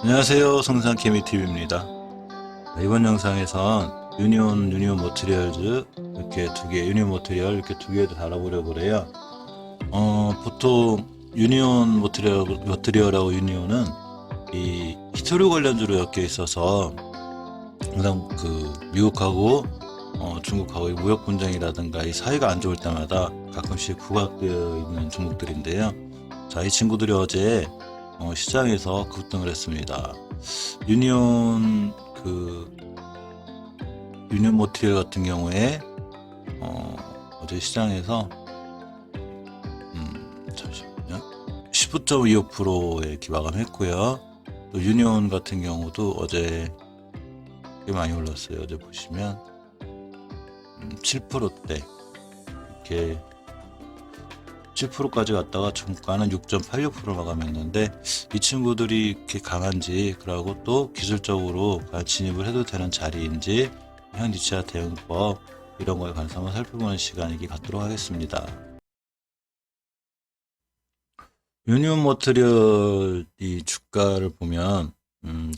안녕하세요. 성상케미TV입니다. 이번 영상에선 유니온 머티리얼즈 이렇게 두 개, 유니온 머티리얼 이렇게 두 개를 달아보려고 그래요. 보통 유니온 머티리얼하고 유니온은 이 히토류 관련주로 엮여 있어서 항상 그 미국하고 중국하고의 무역 분쟁이라든가 이 사이가 안 좋을 때마다 가끔씩 부각되어 있는 종목들인데요. 자, 이 친구들이 어제 시장에서 급등을 했습니다. 유니온 유니온 모티리얼 같은 경우에 어제 시장에서 잠시만요. 19.25%에 기마감했고요. 또 유니온 같은 경우도 어제 꽤 많이 올랐어요. 어제 보시면 7%대 이렇게 7%까지 갔다가 종가는 6.86% 마감했는데 이 친구들이 이렇게 강한지 그리고 또 기술적으로 진입을 해도 되는 자리인지 현지차 대응법 이런 거에 관해서 한번 살펴보는 시간이 갖도록 하겠습니다. 유니온 머티리얼 이 주가를 보면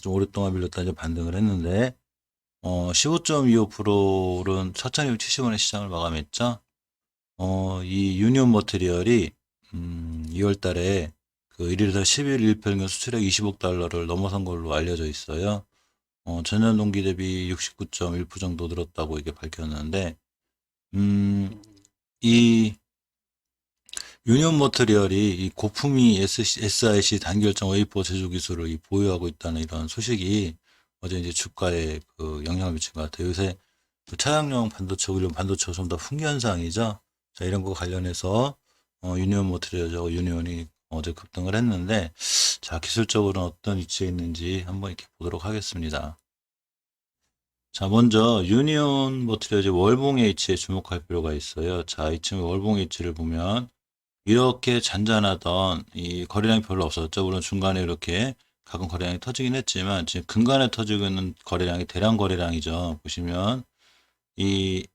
좀 오랫동안 밀렸다 이제 반등을 했는데 15.25%는 4,270원의 시장을 마감했죠. 이 유니온 머티리얼이 2월 달에 그 1일에서 10일 일평균 수출액 20억 달러를 넘어선 걸로 알려져 있어요. 전년 동기 대비 69.1% 정도 늘었다고 이게 밝혔는데, 이 유니온 머티리얼이 이 고품위 SiC 단결정 웨이퍼 제조 기술을 보유하고 있다는 이런 소식이 어제 이제 주가에 그 영향을 미친 것 같아요. 요새 그 차량용 반도체, 이런 반도체가 좀 더 풍기현상이죠. 자, 이런 거 관련해서 유니온 머티리얼하고 유니온이 어제 급등을 했는데, 자, 기술적으로는 어떤 위치에 있는지 한번 이렇게 보도록 하겠습니다. 자, 먼저 유니온 머티리얼의 월봉의 위치에 주목할 필요가 있어요. 자, 이 친구 월봉의 위치를 보면 이렇게 잔잔하던 이 거래량이 별로 없었죠. 물론 중간에 이렇게 가끔 거래량이 터지긴 했지만 지금 근간에 터지고 있는 거래량이 대량 거래량이죠. 보시면 이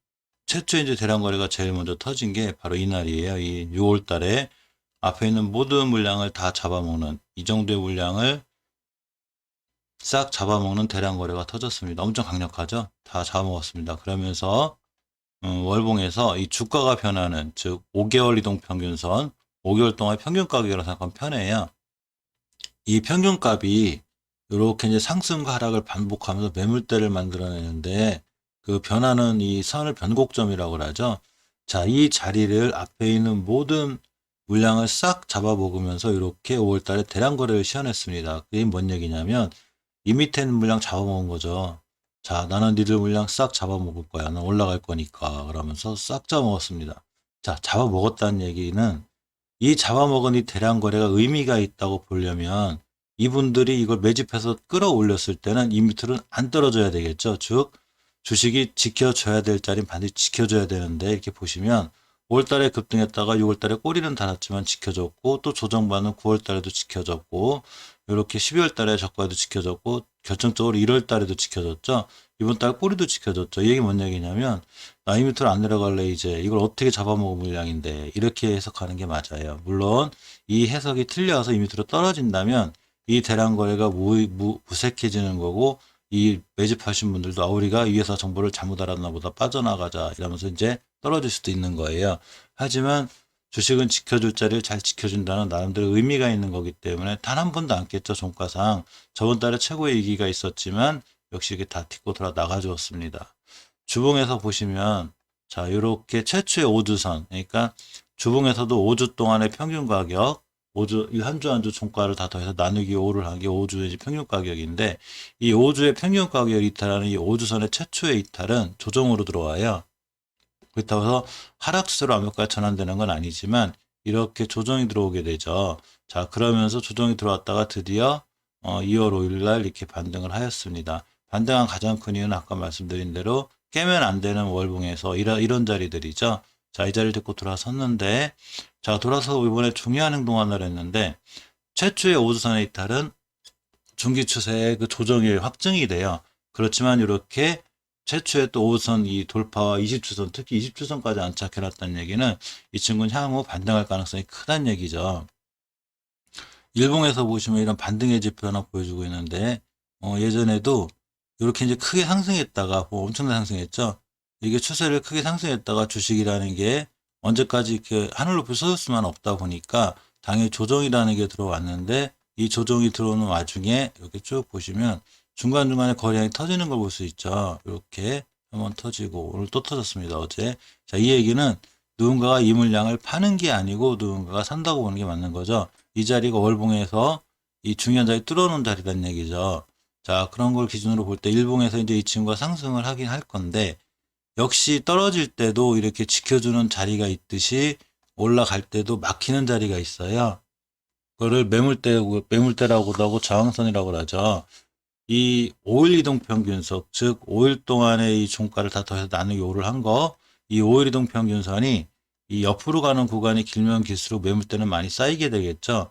최초 이제 대량 거래가 제일 먼저 터진 게 바로 이날이에요. 이 6월 달에 앞에 있는 모든 물량을 다 잡아먹는 이 정도의 물량을 싹 잡아먹는 대량 거래가 터졌습니다. 엄청 강력하죠. 다 잡아먹었습니다. 그러면서 월봉에서 이 주가가 변하는 즉 5개월 이동 평균선 5개월 동안 평균 가격이라고 생각하면 편해요. 이 평균값이 이렇게 이제 상승과 하락을 반복하면서 매물대를 만들어내는데 그 변하는 이 선을 변곡점이라고 하죠. 자, 이 자리를 앞에 있는 모든 물량을 싹 잡아먹으면서 이렇게 5월 달에 대량 거래를 시현했습니다. 그게 뭔 얘기냐면 이 밑에 있는 물량 잡아먹은 거죠. 자, 나는 니들 물량 싹 잡아먹을 거야. 난 올라갈 거니까. 그러면서 싹 잡아먹었습니다. 자, 잡아먹었다는 얘기는 이 잡아먹은 이 대량 거래가 의미가 있다고 보려면 이분들이 이걸 매집해서 끌어올렸을 때는 이 밑으로는 안 떨어져야 되겠죠. 즉, 주식이 지켜줘야 될 자리는 반드시 지켜줘야 되는데 이렇게 보시면 5월달에 급등했다가 6월달에 꼬리는 달았지만 지켜줬고 또 조정반은 9월달에도 지켜줬고 이렇게 12월달에 저가에도 지켜줬고 결정적으로 1월달에도 지켜줬죠. 이번달 꼬리도 지켜줬죠. 이 얘기 뭔 얘기냐면 나 이 밑으로 안 내려갈래 이제 이걸 어떻게 잡아먹을 물량인데 이렇게 해석하는 게 맞아요. 물론 이 해석이 틀려서 이 밑으로 떨어진다면 이 대량 거래가 무색해지는 거고 이 매집하신 분들도 우리가 위에서 정보를 잘못 알았나 보다 빠져나가자 이러면서 이제 떨어질 수도 있는 거예요. 하지만 주식은 지켜줄 자리를 잘 지켜준다는 나름대로 의미가 있는 거기 때문에 단 한 번도 안 깼죠. 종가상. 저번 달에 최고의 위기가 있었지만 역시 이게 다 딛고 돌아 나가주었습니다. 주봉에서 보시면 자 이렇게 최초의 5주선 그러니까 주봉에서도 5주 동안의 평균 가격 5주 한 주 한 주 종가를 다 더해서 나누기 5를 한 게 5주의 평균 가격인데 이 5주의 평균 가격을 이탈하는 이 5주선의 최초의 이탈은 조정으로 들어와요. 그렇다고 해서 하락세로 완벽하게 전환되는 건 아니지만 이렇게 조정이 들어오게 되죠. 자, 그러면서 조정이 들어왔다가 드디어 2월 5일 날 이렇게 반등을 하였습니다. 반등한 가장 큰 이유는 아까 말씀드린 대로 깨면 안 되는 월봉에서 이런 자리들이죠. 자, 이 자리를 듣고 돌아섰는데 자, 돌아서 이번에 중요한 행동 하나를 했는데 최초의 5주선의 이탈은 중기 추세의 그 조정이 확정이 돼요. 그렇지만 이렇게 최초의 또 5선 이 돌파와 20주선 특히 20주선까지 안착해놨다는 얘기는 이 친구는 향후 반등할 가능성이 크다는 얘기죠. 일봉에서 보시면 이런 반등의 지표 하나 보여주고 있는데, 예전에도 이렇게 이제 크게 상승했다가, 엄청나게 상승했죠. 이게 추세를 크게 상승했다가 주식이라는 게 언제까지 이렇게 하늘로 솟을 수만 없다 보니까 당연히 조정이라는 게 들어왔는데, 이 조정이 들어오는 와중에 이렇게 쭉 보시면 중간중간에 거래량이 터지는 걸 볼 수 있죠. 이렇게 한번 터지고, 오늘 또 터졌습니다. 어제. 자, 이 얘기는 누군가가 이 물량을 파는 게 아니고 누군가가 산다고 보는 게 맞는 거죠. 이 자리가 월봉에서 이 중요한 자리 뚫어놓은 자리라는 얘기죠. 자, 그런 걸 기준으로 볼 때 일봉에서 이제 이 친구가 상승을 하긴 할 건데, 역시 떨어질 때도 이렇게 지켜주는 자리가 있듯이 올라갈 때도 막히는 자리가 있어요. 그거를 매물대라고도 하고 저항선이라고 하죠. 이 5일 이동 평균선, 즉 5일 동안의 이 종가를 다 더해서 나누기 5를 한 거, 이 5일 이동 평균선이 이 옆으로 가는 구간이 길면 길수록 매물대는 많이 쌓이게 되겠죠.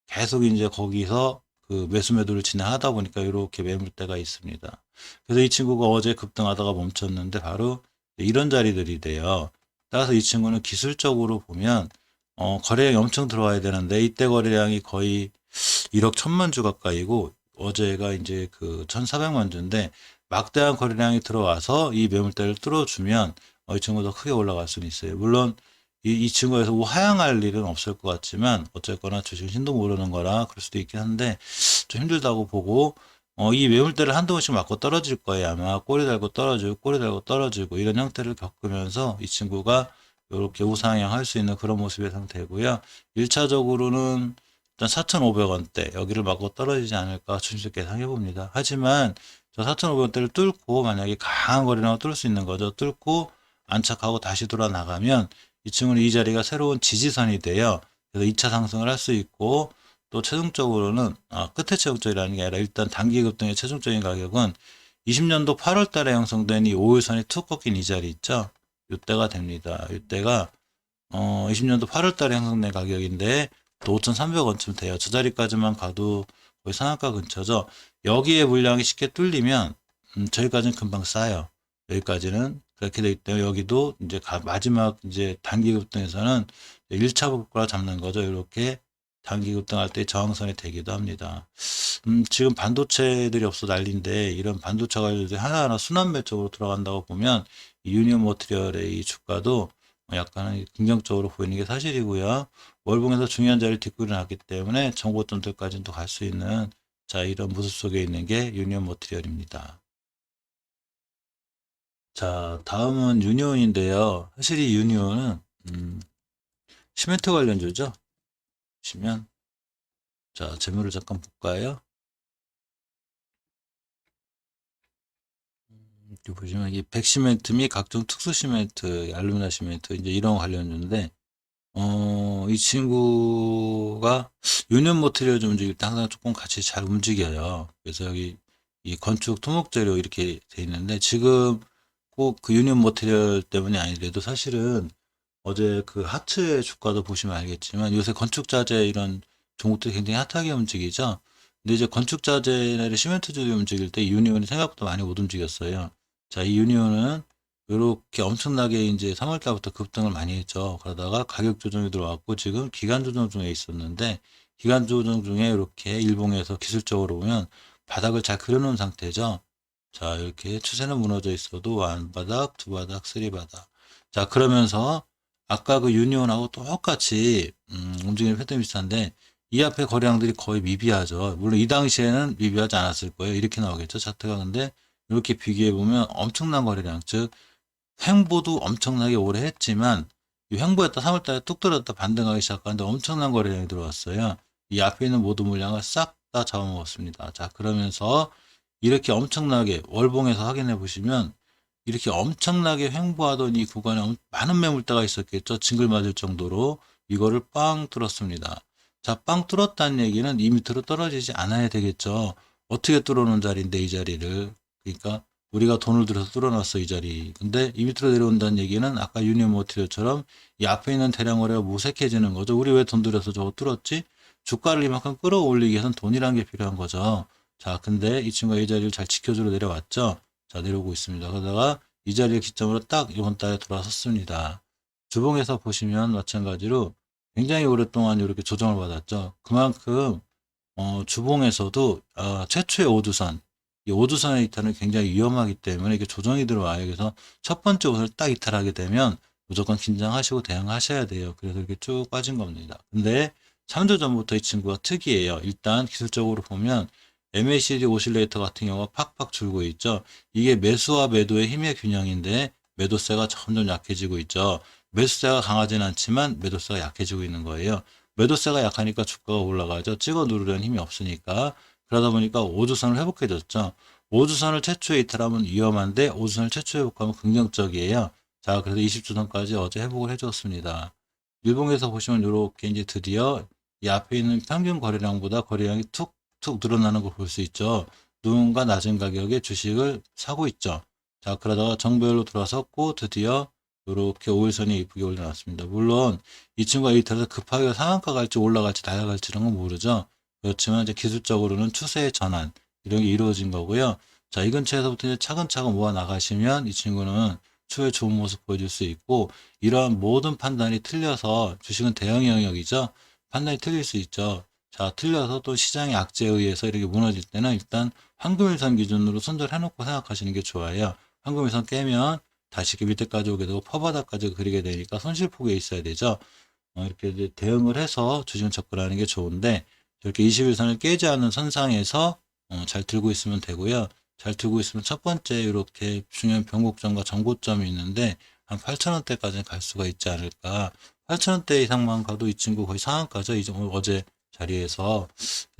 계속 이제 거기서 그 매수 매도를 진행하다 보니까 이렇게 매물대가 있습니다. 그래서 이 친구가 어제 급등하다가 멈췄는데 바로 이런 자리들이 돼요. 따라서 이 친구는 기술적으로 보면 거래량이 엄청 들어와야 되는데 이때 거래량이 거의 1억 1천만 주 가까이고 어제가 이제 그 1,400만 주인데 막대한 거래량이 들어와서 이 매물대를 뚫어주면 이 친구도 크게 올라갈 수는 있어요. 물론 이 친구에서 하향할 일은 없을 것 같지만 어쨌거나 주식 신도 모르는 거라 그럴 수도 있긴 한데 좀 힘들다고 보고 이 매물대를 한두 번씩 맞고 떨어질 거예요. 아마 꼬리 달고 떨어지고 꼬리 달고 떨어지고 이런 형태를 겪으면서 이 친구가 이렇게 우상향 할 수 있는 그런 모습의 상태고요. 1차적으로는 일단 4,500원대 여기를 맞고 떨어지지 않을까 조심스럽게 예상해 봅니다. 하지만 저 4,500원대를 뚫고 만약에 강한 거래량을 뚫을 수 있는 거죠. 뚫고 안착하고 다시 돌아 나가면 이 친구는 이 자리가 새로운 지지선이 돼요. 그래서 2차 상승을 할 수 있고 또 최종적으로는 끝에 최종적이라는 게 아니라 일단 단기 급등의 최종적인 가격은 20년도 8월 달에 형성된 이 5일선이 툭 꺾인 이 자리 있죠. 이때가 됩니다. 이때가 20년도 8월 달에 형성된 가격인데 또 5,300원쯤 돼요. 저 자리까지만 가도 거의 상한가 근처죠. 여기에 물량이 쉽게 뚫리면 저기까지는 금방 싸요. 여기까지는 그렇게 되기 때문에 여기도 이제 마지막 이제 단기 급등에서는 1차 고가 잡는 거죠. 이렇게 단기 급등할 때 저항선이 되기도 합니다. 지금 반도체들이 없어 난리인데 이런 반도체 관련된 하나하나 순환매 쪽으로 들어간다고 보면 이 유니온 머티리얼의 이 주가도 약간은 긍정적으로 보이는 게 사실이고요. 월봉에서 중요한 자리를 딛고 일어났기 때문에 정고점들까지는 또 갈 수 있는 자 이런 모습 속에 있는 게 유니온 머티리얼입니다. 자 다음은 유니온인데요. 사실 이 유니온은 시멘트 관련주죠. 보시면 자 재물을 잠깐 볼까요? 이렇게 보시면 이 백시멘트 및 각종 특수 시멘트, 알루미늄 시멘트 이제 이런 관련주인데 이 친구가 유니온 머티리얼 좀 움직일 때 항상 조금 같이 잘 움직여요. 그래서 여기 이 건축 토목 재료 이렇게 돼 있는데 지금 꼭 그 유니온 머티리얼 때문이 아니더라도 사실은 어제 그 하트의 주가도 보시면 알겠지만 요새 건축 자재 이런 종목들이 굉장히 핫하게 움직이죠. 근데 이제 건축 자재나 시멘트들이 움직일 때 유니온이 생각보다 많이 못 움직였어요. 자, 이 유니온은 이렇게 엄청나게 이제 3월 달부터 급등을 많이 했죠. 그러다가 가격 조정이 들어왔고 지금 기간 조정 중에 있었는데 기간 조정 중에 이렇게 일봉에서 기술적으로 보면 바닥을 잘 그려놓은 상태죠. 자, 이렇게 추세는 무너져 있어도 한 바닥, 두 바닥, 쓰리 바닥. 자, 그러면서 아까 그 유니온하고 똑같이 움직이는 패턴이 비슷한데 이 앞에 거래량들이 거의 미비하죠. 물론 이 당시에는 미비하지 않았을 거예요. 이렇게 나오겠죠. 차트가. 근데 이렇게 비교해 보면 엄청난 거래량, 즉 횡보도 엄청나게 오래 했지만 이 횡보했다 3월달에 뚝 떨어졌다 반등하기 시작하는데 엄청난 거래량이 들어왔어요. 이 앞에 있는 모든 물량을 싹 다 잡아먹었습니다. 자, 그러면서 이렇게 엄청나게 월봉에서 확인해 보시면 이렇게 엄청나게 횡보하던 이 구간에 많은 매물대가 있었겠죠. 징글 맞을 정도로 이거를 빵 뚫었습니다. 자, 빵 뚫었다는 얘기는 이 밑으로 떨어지지 않아야 되겠죠. 어떻게 뚫어놓은 자리인데 이 자리를. 그러니까 우리가 돈을 들여서 뚫어놨어 이 자리. 근데 이 밑으로 내려온다는 얘기는 아까 유니온 머티리얼처럼 이 앞에 있는 대량 거래가 무색해지는 거죠. 우리 왜 돈 들여서 저거 뚫었지? 주가를 이만큼 끌어올리기 위해서는 돈이라는 게 필요한 거죠. 자, 근데 이 친구가 이 자리를 잘 지켜주러 내려왔죠. 자, 내려오고 있습니다. 그러다가 이 자리를 기점으로 딱 이번 달에 돌아섰습니다. 주봉에서 보시면 마찬가지로 굉장히 오랫동안 이렇게 조정을 받았죠. 그만큼 주봉에서도 최초의 오두선, 이 오두선의 이탈은 굉장히 위험하기 때문에 이게 조정이 들어와요. 그래서 첫 번째 오선을 딱 이탈하게 되면 무조건 긴장하시고 대응하셔야 돼요. 그래서 이렇게 쭉 빠진 겁니다. 근데 3주 전부터 이 친구가 특이해요. 일단 기술적으로 보면 MACD 오실레이터 같은 경우가 팍팍 줄고 있죠. 이게 매수와 매도의 힘의 균형인데 매도세가 점점 약해지고 있죠. 매수세가 강하진 않지만 매도세가 약해지고 있는 거예요. 매도세가 약하니까 주가가 올라가죠. 찍어 누르려는 힘이 없으니까. 그러다 보니까 오주선을 회복해줬죠. 오주선을 최초에 이탈하면 위험한데 오주선을 최초에 회복하면 긍정적이에요. 자, 그래서 20주선까지 어제 회복을 해줬습니다. 일봉에서 보시면 이렇게 이제 드디어 이 앞에 있는 평균 거래량보다 거래량이 툭툭 늘어나는 걸 볼 수 있죠. 누군가 낮은 가격에 주식을 사고 있죠. 자, 그러다가 정배열로 들어섰고 드디어 이렇게 5일선이 이쁘게 올려놨습니다. 물론 이 친구가 이탈해서 급하게 상한가 갈지 올라갈지 날아갈지 이런 건 모르죠. 그렇지만 이제 기술적으로는 추세의 전환 이런 게 이루어진 거고요. 자, 이 근처에서부터 이제 차근차근 모아 나가시면 이 친구는 추후에 좋은 모습 보여줄 수 있고 이러한 모든 판단이 틀려서 주식은 대형 영역이죠. 판단이 틀릴 수 있죠. 자, 틀려서 또 시장의 악재에 의해서 이렇게 무너질 때는 일단 황금일선 기준으로 손절해놓고 생각하시는 게 좋아요. 황금일선 깨면 다시 그 밑에까지 오게 되고 퍼바닥까지 그리게 되니까 손실폭에 있어야 되죠. 이렇게 이제 대응을 해서 주식은 접근하는 게 좋은데 이렇게 21선을 깨지 않는 선상에서 잘 들고 있으면 되고요. 잘 들고 있으면 첫 번째 이렇게 중요한 변곡점과 정고점이 있는데 한 8,000원대까지는 갈 수가 있지 않을까. 8,000원대 이상만 가도 이 친구 거의 상한가죠. 어제 자리에서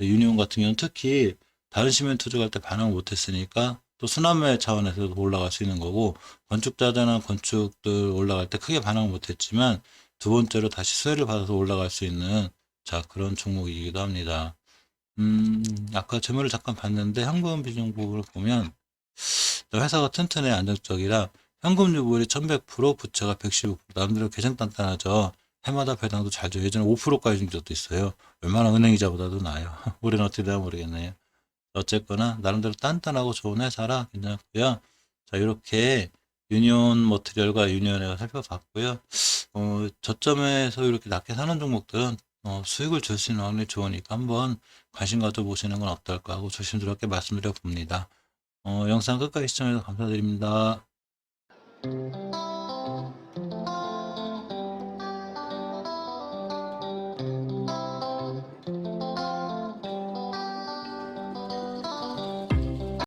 유니온 같은 경우는 특히 다른 시멘트주 갈 때 반응을 못했으니까 또 순환매 차원에서도 올라갈 수 있는 거고 건축자재나 건축들 올라갈 때 크게 반응을 못했지만 두 번째로 다시 수혜를 받아서 올라갈 수 있는 자 그런 종목이기도 합니다. 아까 재무를 잠깐 봤는데 현금 비중 부분을 보면 회사가 튼튼해 안정적이라 현금 유불이 1100%, 부채가 115%, 나름대로 개정 단단하죠. 해마다 배당도 잘 줘요. 예전에 5%까지 준 적도 있어요. 웬만한 은행이자보다도 나아요. 올해는 어떻게 되나 모르겠네요. 어쨌거나 나름대로 단단하고 좋은 회사라 괜찮고요. 자 이렇게 유니온 머티리얼과 유니온을 살펴봤고요. 저점에서 이렇게 낮게 사는 종목들은 수익을 줄 수 있는 확률이 좋으니까 한번 관심 가져보시는 건 어떨까 하고 조심스럽게 말씀드려 봅니다. 영상 끝까지 시청해주셔서 감사드립니다.